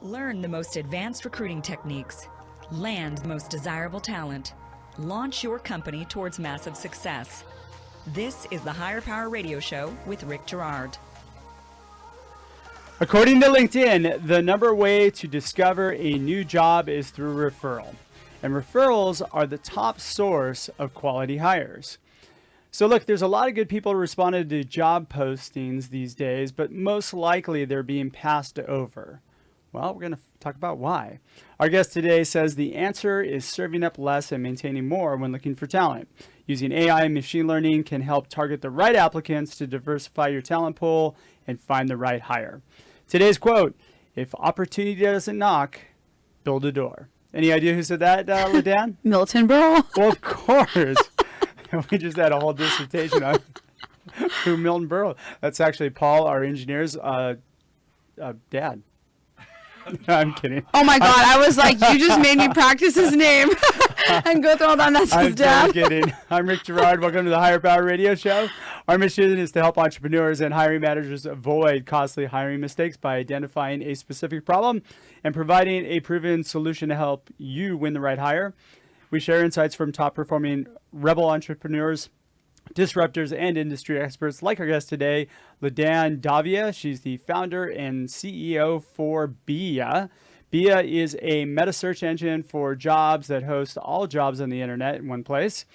Learn the most advanced recruiting techniques. Land the most desirable talent. Launch your company towards massive success. This is the Higher Power Radio Show with Rick Girard. According to LinkedIn, the number way to discover a new job is through referral. And referrals are the top source of quality hires. So look, there's a lot of good people who responded to job postings these days, but most likely they're being passed over. Well, we're going to talk about why. Our guest today says the answer is serving up less and maintaining more when looking for talent. Using AI and machine learning can help target the right applicants to diversify your talent pool and find the right hire. Today's quote, if opportunity doesn't knock, build a door. Any idea who said that, Ladan? Milton Berle. Well, of course. We just had a whole dissertation on who Milton Berle. That's actually Paul, our engineer's dad. I'm kidding. Oh my God, I was like, you just made me practice his name and go through all that. That's his dad. I'm kidding. I'm Rick Girard. Welcome to the Higher Power Radio Show. Our mission is to help entrepreneurs and hiring managers avoid costly hiring mistakes by identifying a specific problem and providing a proven solution to help you win the right hire. We share insights from top-performing rebel entrepreneurs, disruptors, and industry experts like our guest today, Ladan Davia. She's the founder and CEO for Bia. Bia is a meta search engine for jobs that hosts all jobs on the internet in one place.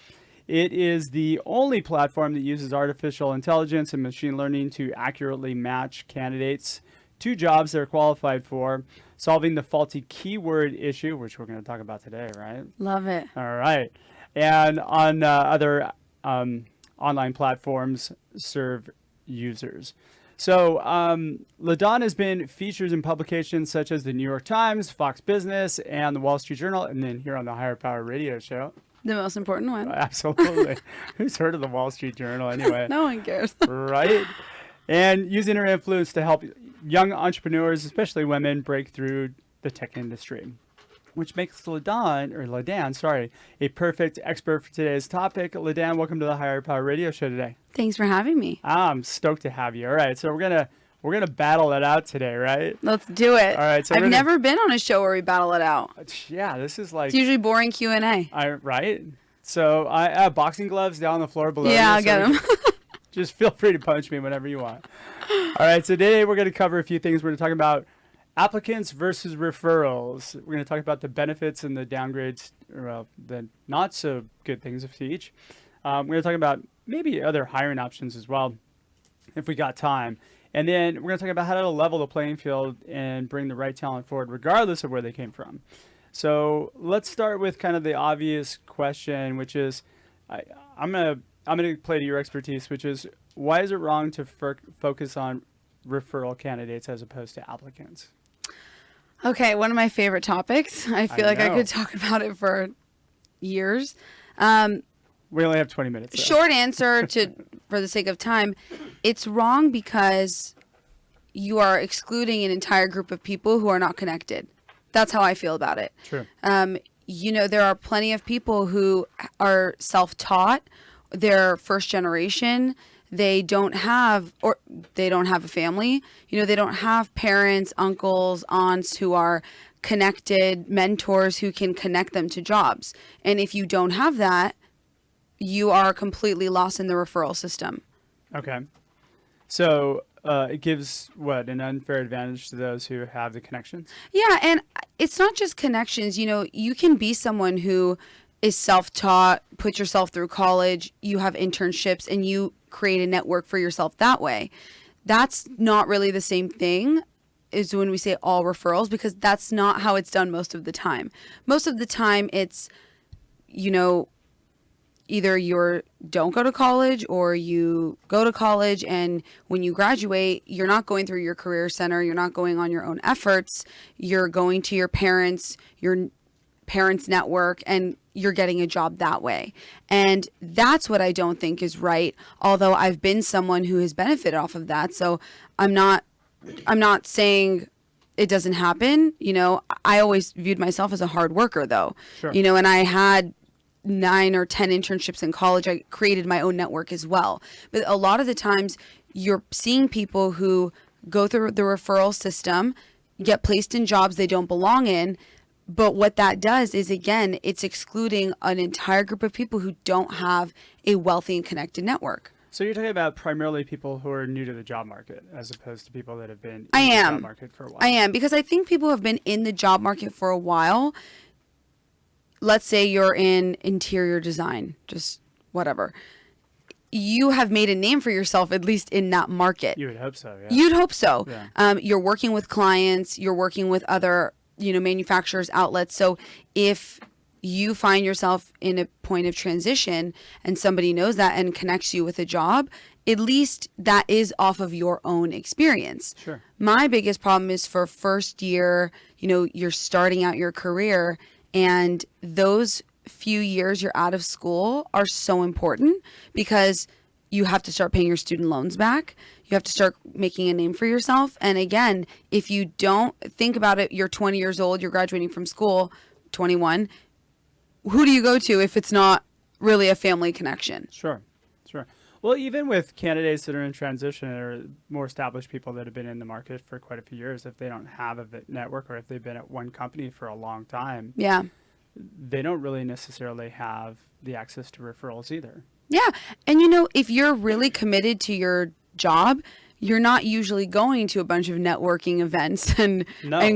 It is the only platform that uses artificial intelligence and machine learning to accurately match candidates to jobs they're qualified for, solving the faulty keyword issue, which we're going to talk about today, right? Love it. All right. And on other online platforms serve users. So Ladan has been featured in publications such as the New York Times, Fox Business, and the Wall Street Journal, and then here on the Higher Power Radio Show. The most important one. Absolutely. Who's heard of the Wall Street Journal anyway? No one cares. Right? And using her influence to help young entrepreneurs, especially women, break through the tech industry, which makes Ladan, a perfect expert for today's topic. Ladan, welcome to the Higher Power Radio Show today. Thanks for having me. I'm stoked to have you. All right, so we're gonna battle it out today, right? Let's do it. All right, so I've never been on a show where we battle it out. Yeah, this is like it's usually boring Q&A. Right. So I have boxing gloves down on the floor below. Yeah, I'll get them. Just feel free to punch me whenever you want. All right, so today we're going to cover a few things. We're going to talk about applicants versus referrals. We're going to talk about the benefits and the downgrades, or the not so good things of each. We're going to talk about maybe other hiring options as well, if we got time. And then we're going to talk about how to level the playing field and bring the right talent forward, regardless of where they came from. So let's start with kind of the obvious question, which is, I'm going to play to your expertise, which is, why is it wrong to focus on referral candidates as opposed to applicants? Okay, one of my favorite topics. I feel like I could talk about it for years. We only have 20 minutes. So. Short answer for the sake of time, it's wrong because you are excluding an entire group of people who are not connected. That's how I feel about it. True. There are plenty of people who are self-taught. They're first generation. They don't have a family. They don't have parents, uncles, aunts who are connected, mentors who can connect them to jobs. And if you don't have that, you are completely lost in the referral system. Okay. So it gives an unfair advantage to those who have the connections? Yeah, and it's not just connections. You can be someone who is self-taught, put yourself through college, you have internships, and you create a network for yourself that way. That's not really the same thing as when we say all referrals, because that's not how it's done most of the time. Most of the time it's, either you don't go to college or you go to college, and when you graduate, you're not going through your career center, you're not going on your own efforts, you're going to your parents' network, and you're getting a job that way. And that's what I don't think is right, although I've been someone who has benefited off of that. So I'm not saying it doesn't happen. I always viewed myself as a hard worker though. Sure. And I had 9 or 10 internships in college. I created my own network as well. But a lot of the times you're seeing people who go through the referral system, get placed in jobs they don't belong in. But what that does is, again, it's excluding an entire group of people who don't have a wealthy and connected network. So you're talking about primarily people who are new to the job market as opposed to people that have been in I the am. job market for a while. I am, because I think people have been in the job market for a while. Let's say you're in interior design, just whatever. You have made a name for yourself, at least in that market. You would hope so, yeah. You'd hope so. Yeah. You're working with clients, you're working with other, manufacturers, outlets. So if you find yourself in a point of transition and somebody knows that and connects you with a job, at least that is off of your own experience. Sure. My biggest problem is for first year, you're starting out your career, and those few years you're out of school are so important because you have to start paying your student loans back. You have to start making a name for yourself. And again, if you don't think about it, you're 20 years old, you're graduating from school, 21. Who do you go to if it's not really a family connection? Sure. Well, even with candidates that are in transition or more established people that have been in the market for quite a few years, if they don't have a network or if they've been at one company for a long time, Yeah. they don't really necessarily have the access to referrals either. Yeah. And if you're really committed to your job, you're not usually going to a bunch of networking events and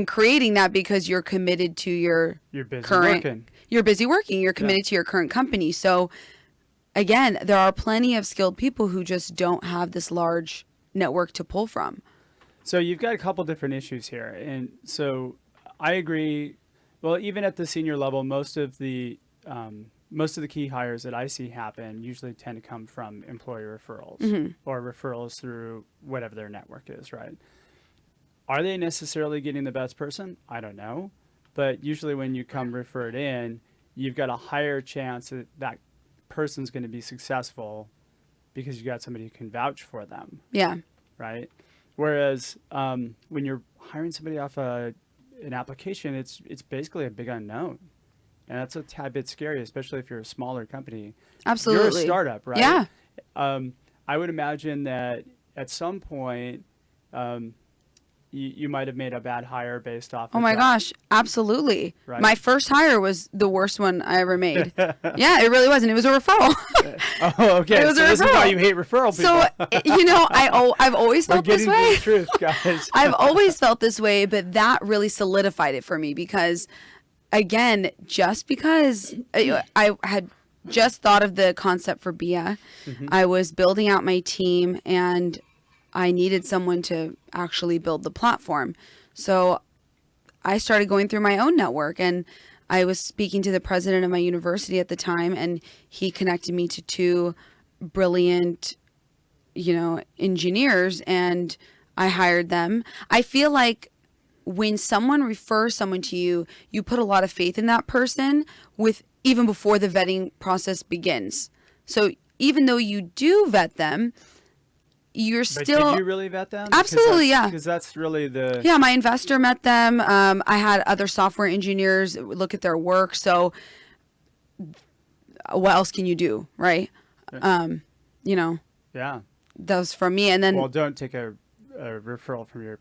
creating that because you're committed to your busy current working. You're busy working. You're committed to your current company. So again, there are plenty of skilled people who just don't have this large network to pull from. So you've got a couple different issues here. And so I agree. Well, even at the senior level, most of the key hires that I see happen usually tend to come from employee referrals or referrals through whatever their network is, right? Are they necessarily getting the best person? I don't know. But usually when you come referred in, you've got a higher chance that that person's going to be successful because you got somebody who can vouch for them. Yeah. Right? Whereas when you're hiring somebody off an application, it's basically a big unknown. And that's a tad bit scary, especially if you're a smaller company. Absolutely. You're a startup, right? Yeah. I would imagine that at some point you might have made a bad hire based off Oh my gosh, absolutely. Right. My first hire was the worst one I ever made. Yeah, it really was, and it was a referral. Oh, okay. It was so a this is referral. why you hate referral people. So, I've always felt this We're way. getting to the truth, guys. I've always felt this way, but that really solidified it for me because, again, just because I had just thought of the concept for BIA, I was building out my team, and I needed someone to actually build the platform. So I started going through my own network, and I was speaking to the president of my university at the time, and he connected me to two brilliant, engineers, and I hired them. I feel like when someone refers someone to you, you put a lot of faith in that person even before the vetting process begins. So even though you do vet them, you're But still... did you really vet them? Absolutely, yeah. Because that's really the... Yeah, my investor met them. I had other software engineers look at their work. So what else can you do, right? Yeah. That was from me. And then... Well, don't take a referral from your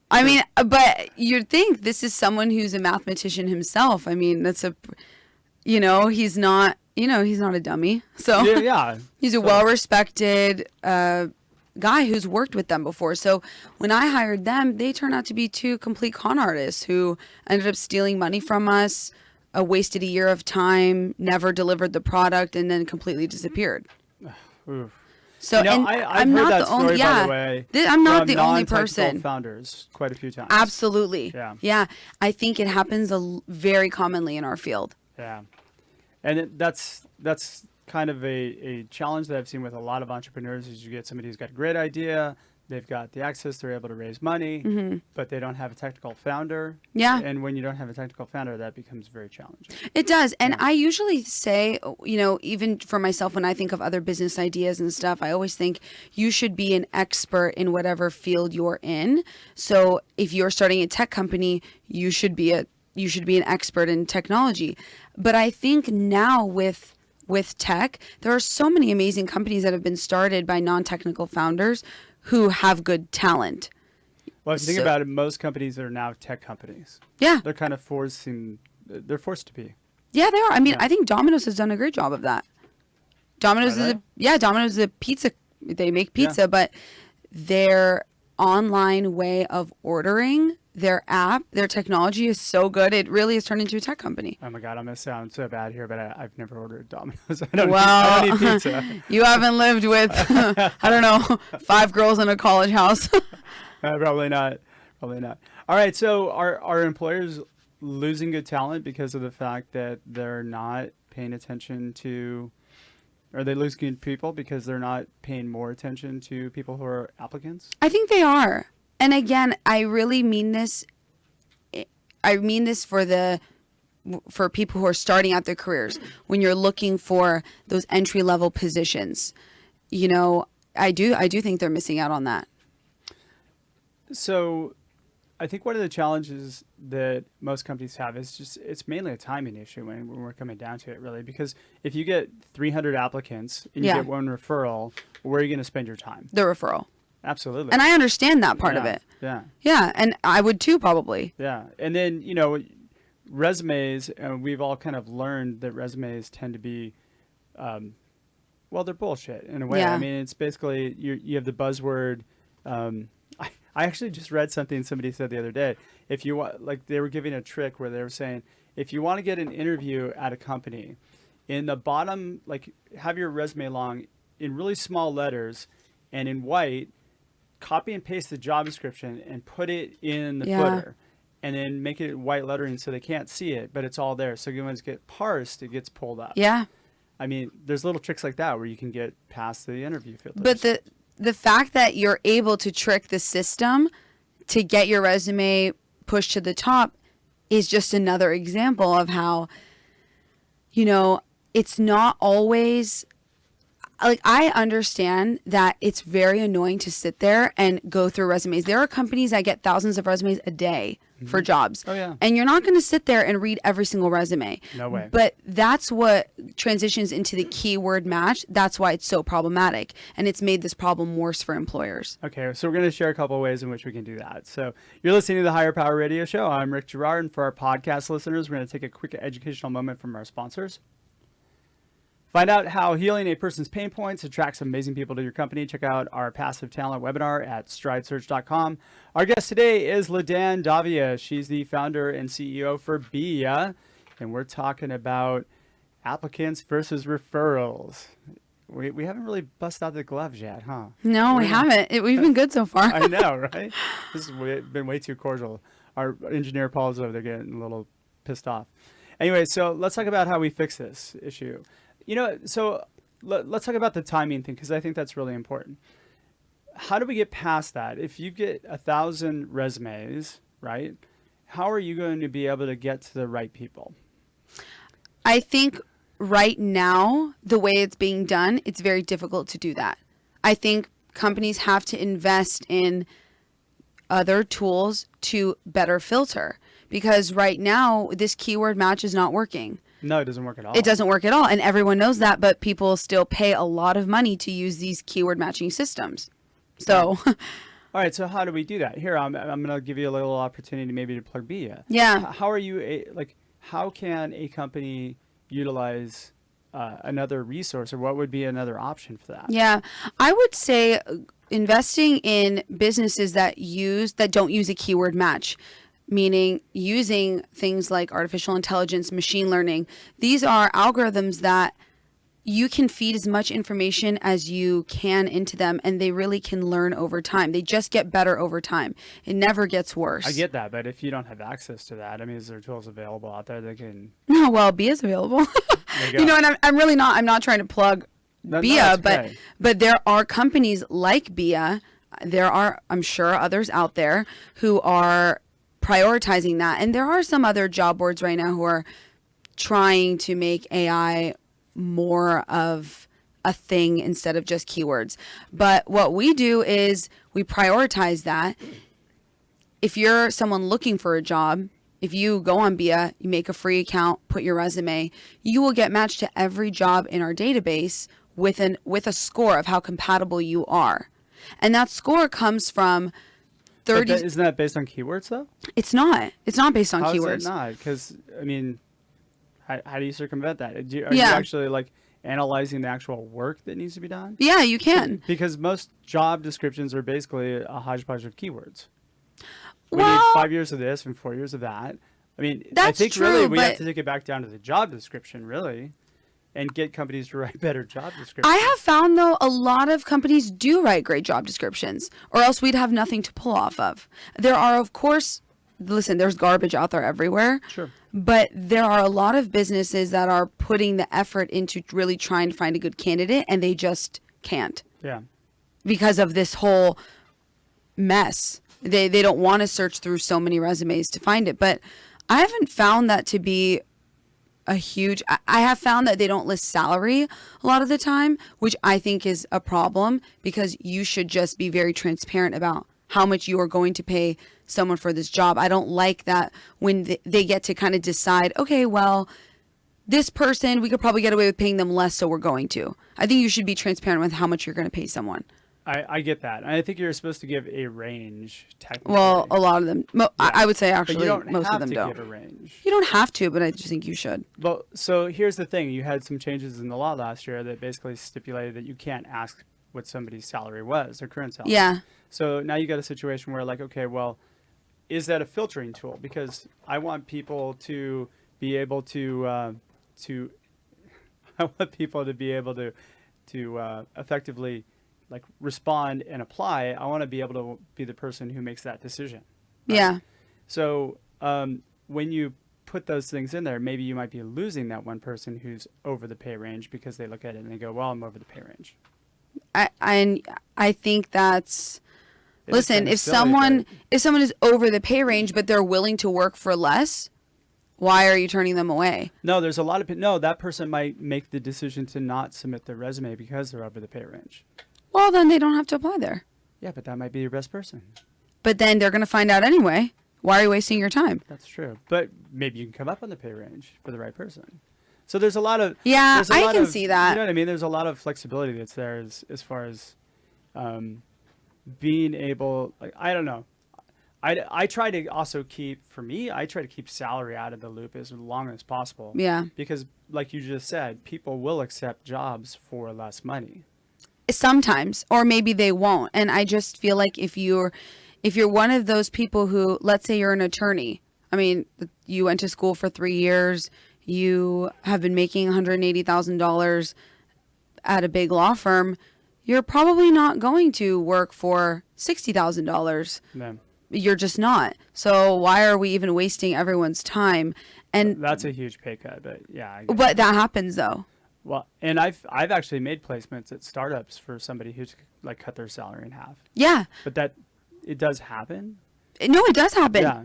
but you'd think this is someone who's a mathematician himself. I mean, he's not... he's not a dummy. So yeah. He's a well-respected guy who's worked with them before. So when I hired them, they turned out to be two complete con artists who ended up stealing money from us, wasted a year of time, never delivered the product, and then completely disappeared. Oof. So I've heard that story, by the way. I'm not the only non-technical person. Founders quite a few times. Absolutely. Yeah. I think it happens very commonly in our field. Yeah. And that's kind of a challenge that I've seen with a lot of entrepreneurs is you get somebody who's got a great idea, they've got the access, they're able to raise money, but they don't have a technical founder. Yeah. And when you don't have a technical founder, that becomes very challenging. It does. And I usually say, even for myself, when I think of other business ideas and stuff, I always think you should be an expert in whatever field you're in. So if you're starting a tech company, you should be an expert in technology. But I think now with tech, there are so many amazing companies that have been started by non-technical founders who have good talent. Well, if you think about it, most companies are now tech companies. Yeah. They're kind of forced to be. Yeah, they are. I mean, Yeah. I think Domino's has done a great job of that. Domino's is a pizza. They make pizza, but their online way of ordering, their app, their technology is so good. It really has turned into a tech company. Oh my God, I'm gonna sound so bad here, but I've never ordered Domino's. I don't eat pizza. You haven't lived with, I don't know, 5 girls in a college house. Probably not. Probably not. All right. So are employers losing good talent because of the fact that they're not paying attention to, are they losing good people because they're not paying more attention to people who are applicants? I think they are. And again, I really mean this. I mean this for people who are starting out their careers. When you're looking for those entry level positions, you know, I do think they're missing out on that. So I think one of the challenges that most companies have is just, it's mainly a timing issue when we're coming down to it, really, because if you get 300 applicants and you get one referral, where are you going to spend your time? The referral. Absolutely. And I understand that part of it. Yeah. Yeah. And I would too, probably. Yeah. And then, you know, resumes, we've all kind of learned that resumes tend to be, well, they're bullshit in a way. Yeah. I mean, it's basically, you have the buzzword, I actually just read something somebody said the other day. If you want, like, they were giving a trick where they were saying, if you want to get an interview at a company, in the bottom, like, have your resume long in really small letters and in white, copy and paste the job description and put it in the footer, and then make it white lettering so they can't see it, but it's all there. So when it gets parsed, it gets pulled up. Yeah. I mean, there's little tricks like that where you can get past the interview filters. But the fact that you're able to trick the system to get your resume pushed to the top is just another example of how, you know, it's not always, like, I understand that it's very annoying to sit there and go through resumes. There are companies that get thousands of resumes a day for jobs. Oh, yeah. And you're not going to sit there and read every single resume. No way. But that's what transitions into the keyword match. That's why it's so problematic. And it's made this problem worse for employers. Okay, so we're going to share a couple of ways in which we can do that. So you're listening to the Higher Power Radio Show. I'm Rick Girard, and for our podcast listeners, we're going to take a quick educational moment from our sponsors. Find out how healing a person's pain points attracts amazing people to your company. Check out our passive talent webinar at stridesearch.com. Our guest today is Ladan Davia. She's the founder and CEO for BIA, and we're talking about applicants versus referrals. We haven't really busted out the gloves yet, huh? No, we haven't. We've been good so far. I know, right? This has been way too cordial. Our engineer Paul's over there getting a little pissed off. Anyway, so let's talk about how we fix this issue. You know, so let's talk about the timing thing, because I think that's really important. How do we get past that? If you get 1,000 resumes, right, how are you going to be able to get to the right people? I think right now, the way it's being done, it's very difficult to do that. I think companies have to invest in other tools to better filter, because right now, this keyword match is not working. No, it doesn't work at all. It doesn't work at all. And everyone knows that, but people still pay a lot of money to use these keyword matching systems. So, all right. So how do we do that? Here, I'm going to give you a little opportunity maybe to plug BIA. yeah. How are you, how can a company utilize another resource, or what would be another option for that? Yeah. I would say investing in businesses that don't use a keyword match, meaning using things like artificial intelligence, machine learning. These are algorithms that you can feed as much information as you can into them, and they really can learn over time. They just get better over time. It never gets worse. I get that, but if you don't have access to that, I mean, is there tools available out there that can... No, well, BIA is available. You know, and I'm not trying to plug BIA, okay. but there are companies like BIA. There are, I'm sure, others out there who are prioritizing that. And there are some other job boards right now who are trying to make AI more of a thing instead of just keywords. But what we do is we prioritize that. If you're someone looking for a job, if you go on BIA, you make a free account, put your resume, you will get matched to every job in our database with a score of how compatible you are. And that score comes from 30. Isn't that based on keywords though? It's not. It's not based on How keywords. is it not? Because I mean, how do you circumvent that? Are you Yeah. actually like analyzing the actual work that needs to be done? Yeah, you can. Because most job descriptions are basically a hodgepodge of keywords. We Well, need 5 years of this and 4 years of that. I mean, I That's think true, really we have but- to take it back down to the job description, really, and get companies to write better job descriptions. I have found, though, a lot of companies do write great job descriptions, or else we'd have nothing to pull off of. There are, of course, listen, there's garbage out there everywhere. Sure. But there are a lot of businesses that are putting the effort into really trying to find a good candidate, and they just can't Yeah. because of this whole mess. They don't want to search through so many resumes to find it. But I haven't found that to be a huge... I have found that they don't list salary a lot of the time, which I think is a problem, because you should just be very transparent about how much you are going to pay someone for this job. I don't like that when they get to kind of decide, okay, well, this person, we could probably get away with paying them less, so we're going to. I think you should be transparent with how much you're going to pay someone. I get that. I think you're supposed to give a range, technically. Well, a lot of them. I would say, but actually, you don't most have of them to don't. give a range. You don't have to, but I just think you should. Well, so here's the thing. You had some changes in the law last year that basically stipulated that you can't ask what somebody's salary was, their current salary. Yeah. So now you got a situation where, like, okay, well, is that a filtering tool? Because I want people to be able to I want people to be able to effectively like respond and apply. I want to be able to be the person who makes that decision. Right? Yeah. So when you put those things in there, maybe you might be losing that one person who's over the pay range because they look at it and they go, well, I'm over the pay range. I think that's... It is Listen, kinda if silly, someone is over the pay range, but they're willing to work for less, why are you turning them away? No, there's a lot of no. That person might make the decision to not submit their resume because they're over the pay range. Well, then they don't have to apply there. Yeah, but that might be your best person. But then they're going to find out anyway. Why are you wasting your time? That's true. But maybe you can come up on the pay range for the right person. So there's a lot of Yeah, there's a I lot can of- see that. You know what I mean? There's a lot of flexibility that's there as far as being able. Like, I don't know. I try to also keep, for me, I try to keep salary out of the loop as long as possible. Yeah. Because like you just said, people will accept jobs for less money. Sometimes, or maybe they won't. And I just feel like if you're one of those people who, let's say you're an attorney. I mean, you went to school for 3 years. You have been making $180,000 at a big law firm. You're probably not going to work for $60,000. No. You're just not. So why are we even wasting everyone's time? And That's a huge pay cut, but yeah. I get but it. that happens though. Well, and I've actually made placements at startups for somebody who's like cut their salary in half. Yeah. But it does happen. No, it does happen. Yeah.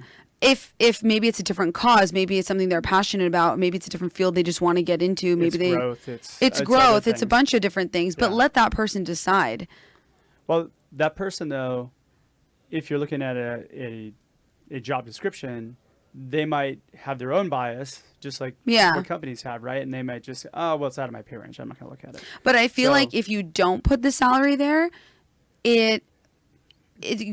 If maybe it's a different cause, maybe it's something they're passionate about, maybe it's a different field they just want to get into, maybe It's growth. It's growth, other it's a things. bunch of different things, but Yeah. let that person decide. Well, that person though, if you're looking at a job description, they might have their own bias, just like Yeah. what companies have, right? And they might just, oh, well, it's out of my pay range. I'm not going to look at it. But I feel So- like if you don't put the salary there, it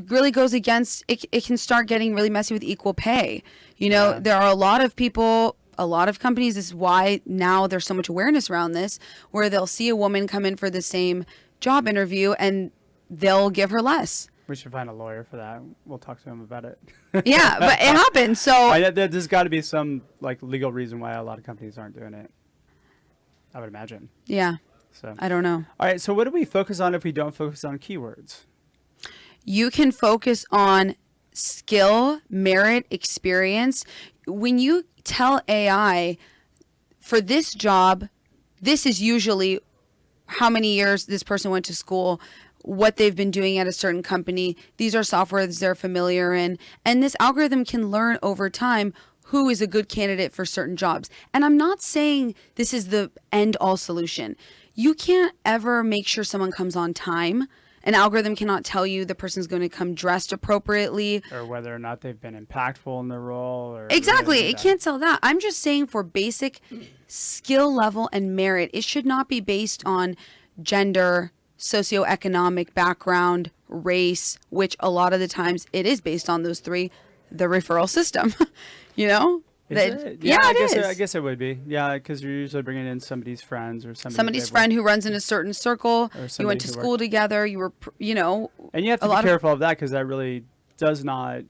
really goes against it can start getting really messy with equal pay. You know, Yeah. there are a lot of people, a lot of companies, this is why now there's so much awareness around this, where they'll see a woman come in for the same job interview and they'll give her less. We should find a lawyer for that. We'll talk to him about it. Yeah, but it happens. So There's got to be some like legal reason why a lot of companies aren't doing it. I would imagine. yeah, So, I don't know. all right. So, what do we focus on if we don't focus on keywords? You can focus on skill, merit, experience. When you tell AI for this job, this is usually how many years this person went to school, what they've been doing at a certain company. These are softwares they're familiar in. And this algorithm can learn over time who is a good candidate for certain jobs. And I'm not saying this is the end all solution. You can't ever make sure someone comes on time. An algorithm cannot tell you the person's going to come dressed appropriately. Or whether or not they've been impactful in their role. Or Exactly. really It can't tell that. I'm just saying for basic skill level and merit, it should not be based on gender, socioeconomic background, race, which a lot of the times it is based on those three, the referral system, you know? Is it? Yeah, I guess it would be. Yeah, because you're usually bringing in somebody's friends or somebody's friend who runs in a certain circle. You went to school together. You were, you know. And you have to be careful of that because that really does not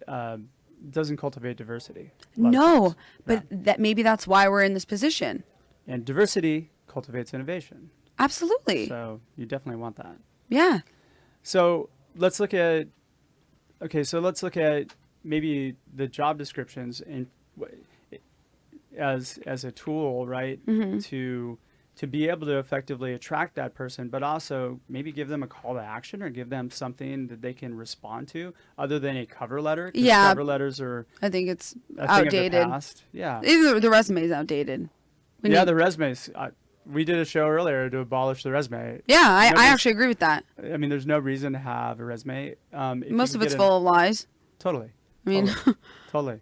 doesn't cultivate diversity. No, but that maybe that's why we're in this position. And diversity cultivates innovation. Absolutely. So you definitely want that. Yeah. So let's look at. Okay, so let's look at maybe the job descriptions and. As a tool, right, to be able to effectively attract that person, but also maybe give them a call to action or give them something that they can respond to other than a cover letter. Yeah, cover letters are. I think it's outdated. Thing of the past. Yeah, the resume is outdated. The resumes. We did a show earlier to abolish the resume. Yeah, I actually agree with that. I mean, there's no reason to have a resume. Most of it's full of lies. Totally. I mean, totally.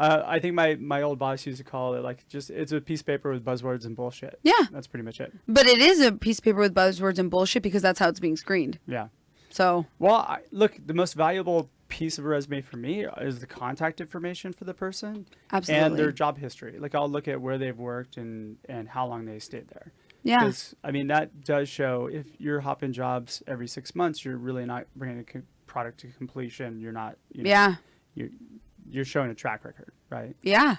I think my old boss used to call it like it's a piece of paper with buzzwords and bullshit. Yeah. That's pretty much it. But it is a piece of paper with buzzwords and bullshit because that's how it's being screened. Yeah. So. Well, look, the most valuable piece of a resume for me is the contact information for the person. Absolutely. And their job history. Like I'll look at where they've worked and how long they stayed there. Yeah. Because, I mean, that does show if you're hopping jobs every 6 months, you're really not bringing a product to completion. You're not, yeah. You're showing a track record, right? Yeah.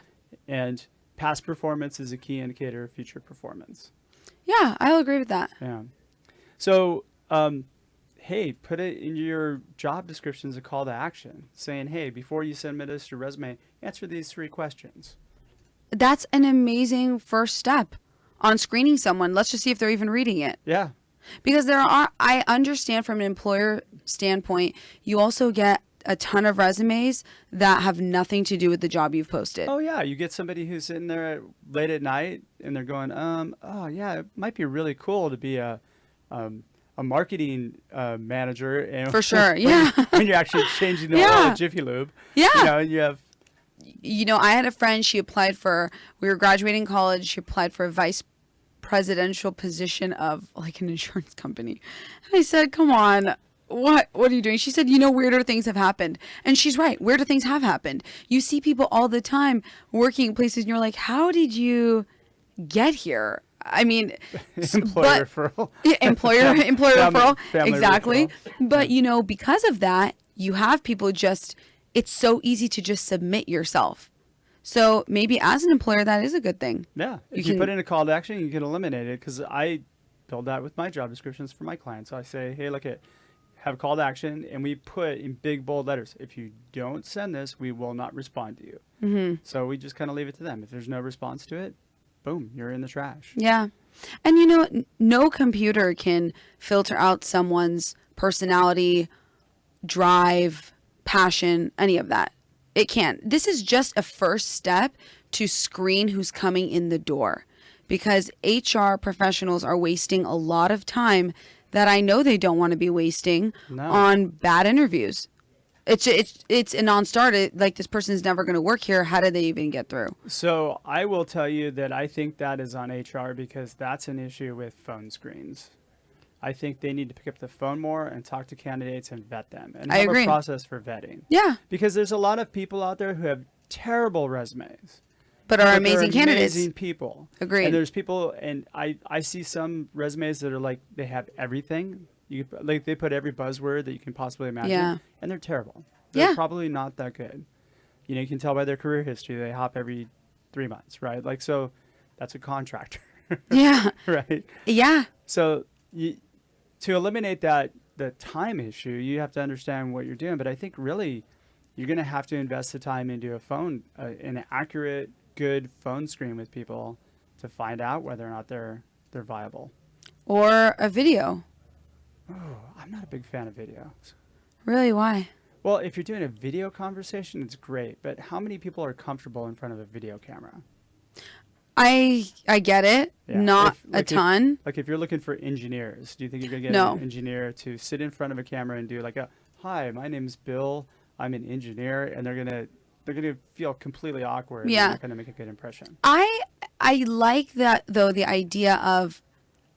And past performance is a key indicator of future performance. Yeah, I'll agree with that. Yeah. So, hey, put it in your job descriptions a call to action saying, hey, before you submit us your resume, answer these 3 questions. That's an amazing first step on screening someone. Let's just see if they're even reading it. Yeah. Because I understand from an employer standpoint, you also get a ton of resumes that have nothing to do with the job you've posted. Oh yeah, you get somebody who's sitting there late at night and they're going, oh yeah, it might be really cool to be a marketing manager. And for sure, yeah. when you're actually changing the oil at Jiffy Lube. Yeah. You have. I had a friend. We were graduating college. She applied for a vice presidential position of like an insurance company, and I said, "Come on." What are you doing? She said, weirder things have happened. And she's right. Weirder things have happened. You see people all the time working in places and you're like, how did you get here? I mean, referral. Yeah, employer referral. Family exactly. Referral. But, because of that, you have people it's so easy to just submit yourself. So maybe as an employer, that is a good thing. Yeah. If you put in a call to action, you can eliminate it. Because I build that with my job descriptions for my clients. So I say, hey, look at. Have a call to action, and we put in big bold letters, if you don't send this, we will not respond to you. Mm-hmm. So we just kind of leave it to them. If there's no response to it, boom, you're in the trash. Yeah. And no computer can filter out someone's personality, drive, passion, any of that. It can't. This is just a first step to screen who's coming in the door, because HR professionals are wasting a lot of time that I know they don't want to be wasting on bad interviews. It's a non-starter. Like, this person's never going to work here. How did they even get through? So I will tell you that I think that is on HR because that's an issue with phone screens. I think they need to pick up the phone more and talk to candidates and vet them and have a process for vetting. Yeah. Because there's a lot of people out there who have terrible resumes. But are amazing candidates. Amazing people. Agreed. And there's people, and I see some resumes that are like, they have everything. They put every buzzword that you can possibly imagine. Yeah. And they're terrible. They're probably not that good. You can tell by their career history, they hop every 3 months, right? Like, so that's a contractor. Yeah. Right? Yeah. So to eliminate the time issue, you have to understand what you're doing. But I think really you're going to have to invest the time into an accurate, good phone screen with people to find out whether or not they're viable. Or a video. Oh, I'm not a big fan of videos. Really? Why? Well, if you're doing a video conversation, it's great. But how many people are comfortable in front of a video camera? I get it. Yeah. Not a ton. If you're looking for engineers, do you think you're going to get an engineer to sit in front of a camera and do like hi, my name's Bill, I'm an engineer, and they're gonna feel completely awkward. Yeah. They're not gonna make a good impression. I like that though, the idea of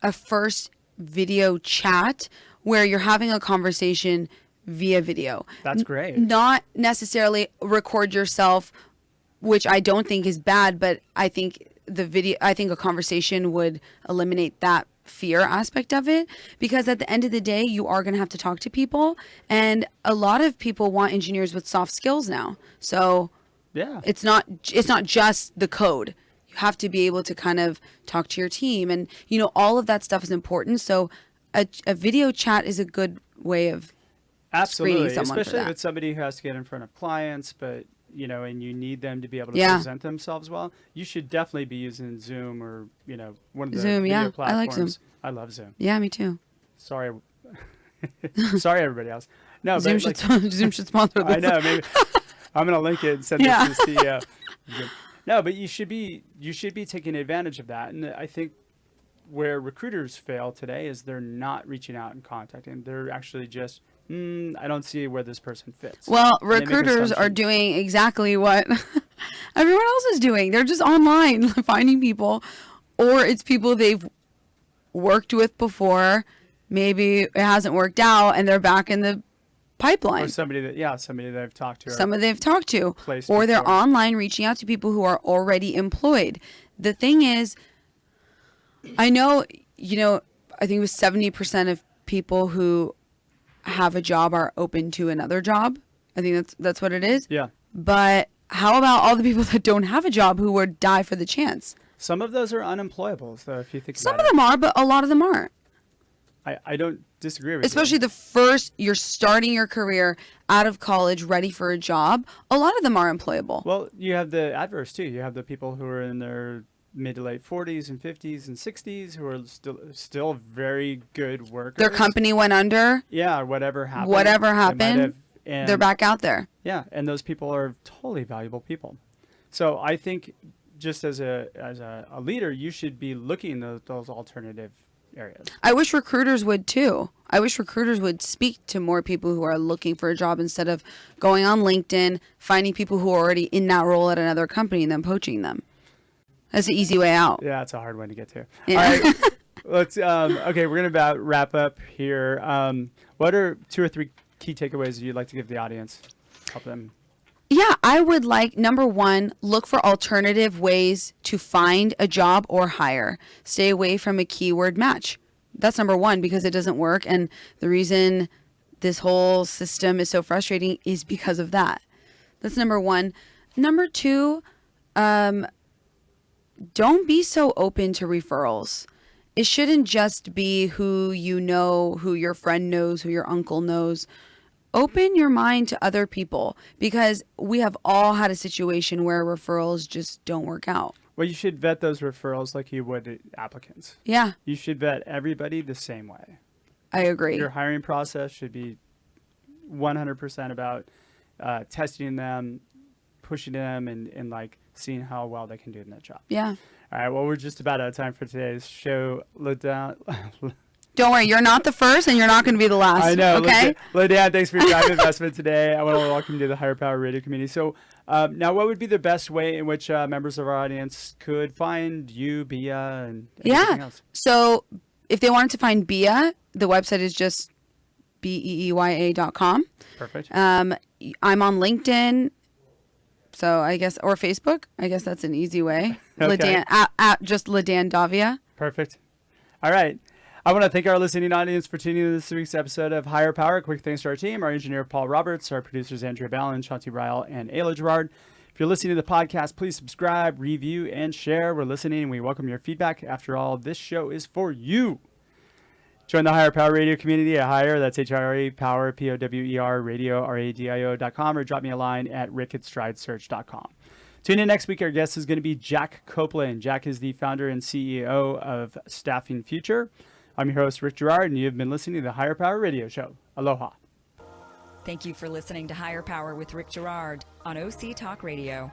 a first video chat where you're having a conversation via video. That's great. Not necessarily record yourself, which I don't think is bad, but I think a conversation would eliminate that fear aspect of it, because at the end of the day, you are going to have to talk to people, and a lot of people want engineers with soft skills now. So Yeah. it's not just the code. You have to be able to kind of talk to your team, and all of that stuff is important. So a video chat is a good way of Absolutely, screening someone, especially for if that. it's somebody who has to get in front of clients, but and you need them to be able to Yeah. present themselves well. You should definitely be using Zoom or one of the Zoom, video yeah. I platforms. like Zoom. I love Zoom. Yeah, me too. Sorry, sorry everybody else. No, Zoom but should Zoom should sponsor this. I know. Maybe I'm gonna link it and send Yeah. it to the CEO. No, but you should be taking advantage of that, and I think where recruiters fail today is they're not reaching out and contacting. They're actually just, I don't see where this person fits. Well, And they make recruiters are assumptions. doing exactly what everyone else is doing. They're just online finding people, or it's people they've worked with before. Maybe it hasn't worked out and they're back in the pipeline. Or somebody that I've talked to. Someone they've talked to, Placed or they're before. online reaching out to people who are already employed. The thing is, I know, I think it was 70% of people who have a job are open to another job. I think that's what it is. Yeah. But how about all the people that don't have a job who would die for the chance? Some of those are unemployable, so if you think Some about of them are, but a lot of them aren't. I don't disagree with Especially you. the first, you're starting your career out of college, ready for a job. A lot of them are employable. Well, you have the adverse too. You have the people who are in their mid to late 40s and 50s and 60s who are still very good workers. Their company went under. Yeah, or whatever happened. Whatever They might happened, have- and- They're back out there. Yeah, and those people are totally valuable people. So I think just as a leader, you should be looking at those alternative areas. I wish recruiters would too. I wish recruiters would speak to more people who are looking for a job instead of going on LinkedIn, finding people who are already in that role at another company and then poaching them. That's the easy way out. Yeah, it's a hard one to get to. Yeah. All right, let's. Okay, we're gonna about wrap up here. What are 2 or 3 key takeaways you'd like to give the audience? Help them. Yeah, I would like, number one, look for alternative ways to find a job or hire. Stay away from a keyword match. That's number one, because it doesn't work. And the reason this whole system is so frustrating is because of that. That's number one. Number two, don't be so open to referrals. It shouldn't just be who you know, who your friend knows, who your uncle knows. Open your mind to other people, because we have all had a situation where referrals just don't work out. Well, you should vet those referrals like you would applicants. Yeah, You should vet everybody the same way. I agree. Your hiring process should be 100% about testing them, pushing them, and like seeing how well they can do in that job. Yeah. All right. Well, we're just about out of time for today's show. Ladan, Don't worry, you're not the first and you're not going to be the last. I know. Okay. Ladan, thanks for your time and investment today. I want to welcome you to the Higher Power Radio community. So, now, what would be the best way in which members of our audience could find you, Bia, and everything Yeah. else? So if they wanted to find Bia, the website is just beeya.com. Perfect. I'm on LinkedIn. So I guess, or Facebook. I guess that's an easy way. Okay. Ladan, at just Ladan Davia. Perfect. All right. I want to thank our listening audience for tuning in to this week's episode of Higher Power. Quick thanks to our team, our engineer Paul Roberts, our producers Andrea Ballin, Shanti Ryle, and Ayla Gerard. If you're listening to the podcast, please subscribe, review, and share. We're listening and we welcome your feedback. After all, this show is for you. Join the Higher Power Radio community at Higher, that's H-I-R-E, Power, P-O-W-E-R, radio, R-A-D-I-O.com, or drop me a line at rick@stridesearch.com. Tune in next week. Our guest is going to be Jack Copeland. Jack is the founder and CEO of Staffing Future. I'm your host, Rick Gerard, and you've been listening to the Higher Power Radio Show. Aloha. Thank you for listening to Higher Power with Rick Gerard on OC Talk Radio.